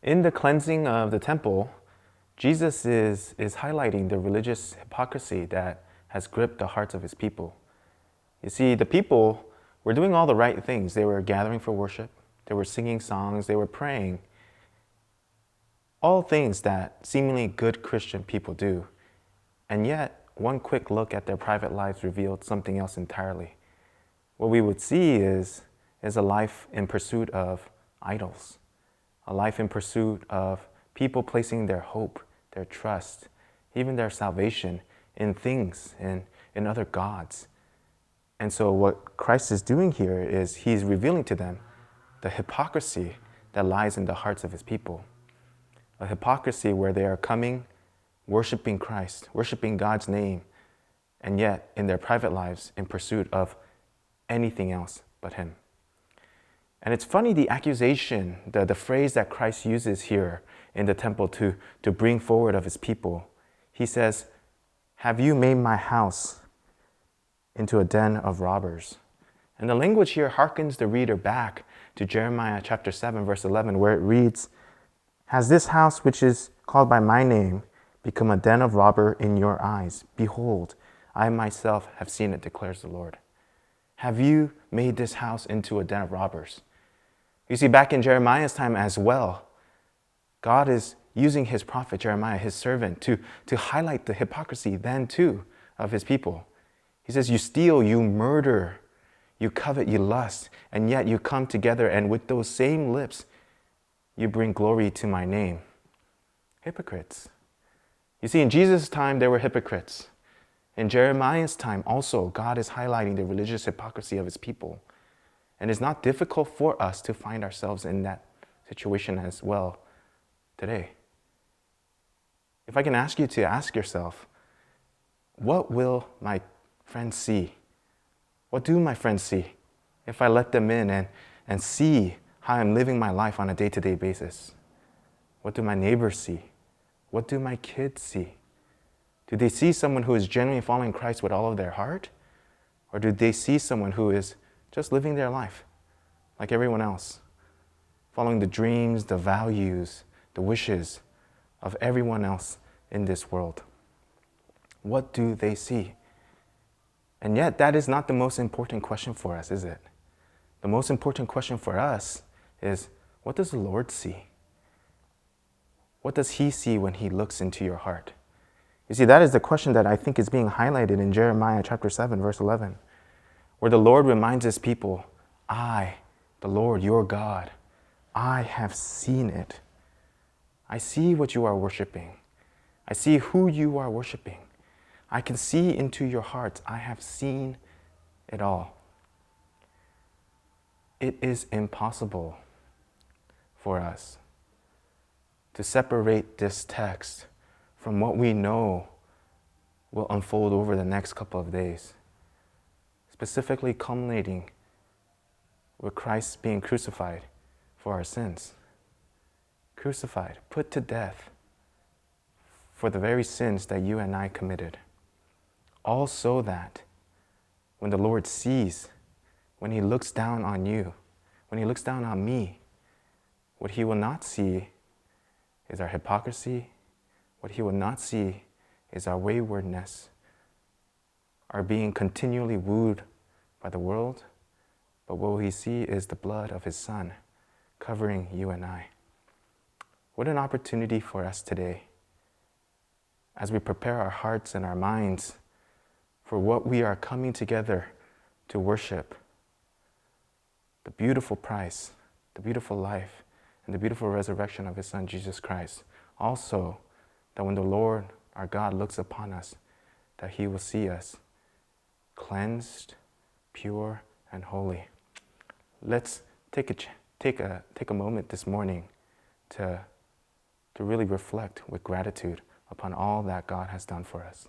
In the cleansing of the temple, Jesus is highlighting the religious hypocrisy that has gripped the hearts of his people. You see, the people were doing all the right things. They were gathering for worship, they were singing songs, they were praying. All things that seemingly good Christian people do. And yet, one quick look at their private lives revealed something else entirely. What we would see is a life in pursuit of idols, a life in pursuit of people placing their hope, their trust, even their salvation in things, in other gods. And so what Christ is doing here is he's revealing to them the hypocrisy that lies in the hearts of his people. A hypocrisy where they are coming, worshiping Christ, worshiping God's name, and yet in their private lives in pursuit of anything else but him. And it's funny, the accusation, the phrase that Christ uses here in the temple to bring forward of his people. He says, "Have you made my house into a den of robbers?" And the language here harkens the reader back to Jeremiah chapter 7, verse 11, where it reads, "Has this house which is called by my name become a den of robber in your eyes? Behold, I myself have seen it, declares the Lord." Have you made this house into a den of robbers? You see, back in Jeremiah's time as well, God is using his prophet Jeremiah, his servant, to highlight the hypocrisy then too of his people. He says, you steal, you murder, you covet, you lust, and yet you come together and with those same lips, you bring glory to my name. Hypocrites. You see, in Jesus' time, there were hypocrites. In Jeremiah's time also, God is highlighting the religious hypocrisy of his people. And it's not difficult for us to find ourselves in that situation as well today. If I can ask you to ask yourself, what will my friends see? What do my friends see if I let them in and see how I'm living my life on a day-to-day basis? What do my neighbors see? What do my kids see? Do they see someone who is genuinely following Christ with all of their heart? Or do they see someone who is just living their life like everyone else, following the dreams, the values, the wishes of everyone else in this world? What do they see? And yet, that is not the most important question for us, is it? The most important question for us is, what does the Lord see? What does he see when he looks into your heart? You see, that is the question that I think is being highlighted in Jeremiah chapter 7, verse 11, where the Lord reminds his people, I, the Lord, your God, I have seen it. I see what you are worshiping. I see who you are worshiping. I can see into your hearts. I have seen it all. It is impossible for us to separate this text from what we know will unfold over the next couple of days, specifically culminating with Christ being crucified for our sins. Crucified, put to death for the very sins that you and I committed. All so that when the Lord sees, when he looks down on you, when he looks down on me, what he will not see is our hypocrisy. What he will not see is our waywardness, our being continually wooed by the world. But what will he see is the blood of his Son covering you and I. What an opportunity for us today as we prepare our hearts and our minds for what we are coming together to worship. The beautiful price, the beautiful life, and the beautiful resurrection of his Son, Jesus Christ. Also, that when the Lord, our God, looks upon us, that he will see us cleansed, pure, and holy. Let's take a moment this morning to really reflect with gratitude upon all that God has done for us.